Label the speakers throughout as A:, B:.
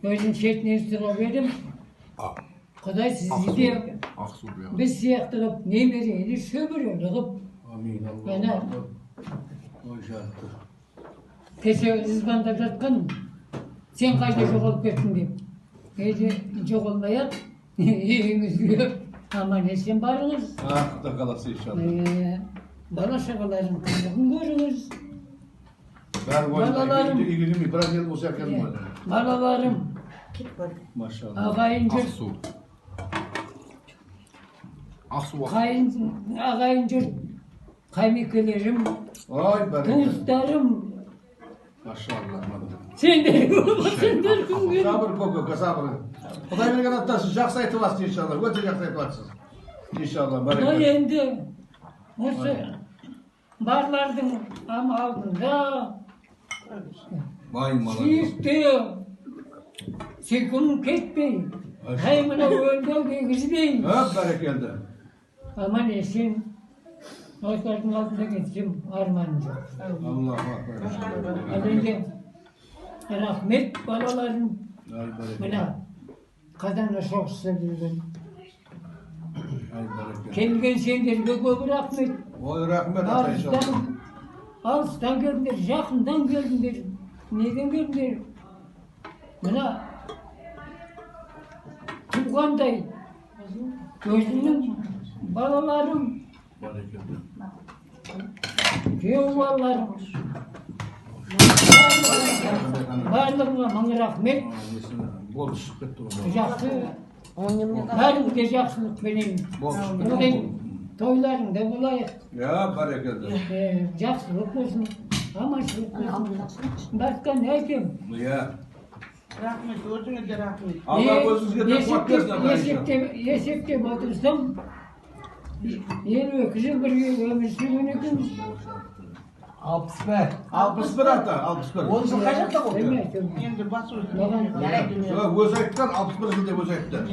A: Özün şeklini sıra verdim. Kuday sizi de biz siyahtılıp ne vereydi sömürüyorduk.
B: Amin
A: Yani
B: Allah'ım. Hoşçakal.
A: Teşekkür izbanda жатқан sen қайда жоғалып кеттің деп. Жоқ olmayat үйіңіз үйіп аман есен барыңыз.
B: Kuda kalası inşallah.
A: Bala şakaların kızығын көріңіз.
B: Ben
A: Balalarım.
B: ilgili bırak yıl olsa gelme.
A: Балаларым,
B: Maşallah.
A: ағайын жұрт,
C: Aksu. Aksu.
A: ағайын жұрт, қаймекелерім,
B: Ay bereket.
A: туыстарым,
B: Maşallah.
A: сендер сендер күнге
B: Sabır koku, sabır. Kuday beni kanattasın, жақсы айтып атсın inşallah. Өте жақсы айтып атсın. İnşallah,
A: Құдай
B: bereket.
A: енді осы барлардың алдында
B: Vay malak.
A: сүйікті секунд кетпей әй мынау өлді дегізбей
B: Hep berekelde.
A: аман есен осылардың алдында кетсем арманым жоқ.
B: Allah'a
A: Ал енді рахмет балаларым
B: Ay bereket.
A: мына қазанда соғыста жүрген
B: Ay bereket.
A: келген сендерге көп рахмет.
B: Oy rahmet ata inşallah.
A: Алыстан келдіңдер, жақындан келдіңдер. Неден келдіңдер? Мына туғандай өзімнің балаларым,
B: Berekelde.
A: күйеу балаларым. Барлығына мың рахмет.
B: Bol çıkıp gitti o.
A: Жақсы, бәріңізге жақсылықпенен бүгін тойларыңда болайық.
B: Ya berekelde.
A: Жақсылық болсын, аманшылық болсын. Басқа не айтем?
B: Ya.
D: Rahmet, özüne de rahmet.
B: Allah gözünüzge de kulak versin arkadaşlar.
A: Есептеп отырсам, 52 жыл бірге өмір сүрген екенбіз.
E: 61.
B: 61 ata, 61.
E: Onысы қай жақта болды?
A: Білмеймін.
D: Енді бас өзі.
A: Маған
B: Öz ayttan 61 yılda öz ayttan.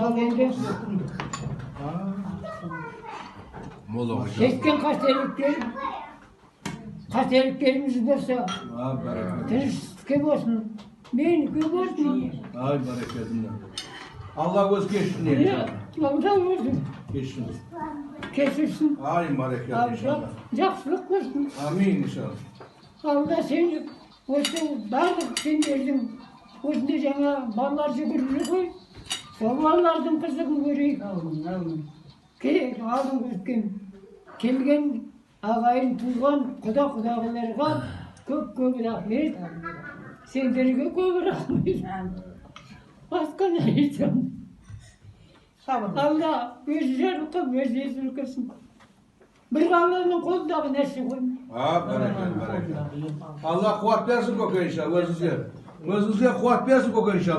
A: ал енді
C: Mola.
A: шеккен қателіктеріміз болса,
B: Ha bereket.
A: тыныштыққа болсын, менікі болсын.
B: Ay bereketinde. Allah öz geçsin inşallah.
A: Алда болсын,
B: Geçsin.
A: кешірсін.
B: Ay bereket
A: Алда
B: inşallah.
A: жақсылық болсын.
B: Amin inşallah.
A: Алда сен осы барлық сендердің осындай жаңа балалар жүгіріп жүр ғой. Сол балалардың қызығын көрейік. Алдын өткен келген ағайын туған құдағыларға көп рахмет. Сендерге көп рахмет. Басқа не айтсам?
D: Sabır.
A: Алда өзі жарылқап, өзі езілкесін. Bir Allah'ın kolunдағы нәрсе ғой.
B: Ha bereket bereket. Allah kuvvet versin koku inşallah. Özünüze kuvvet versin koku inşallah.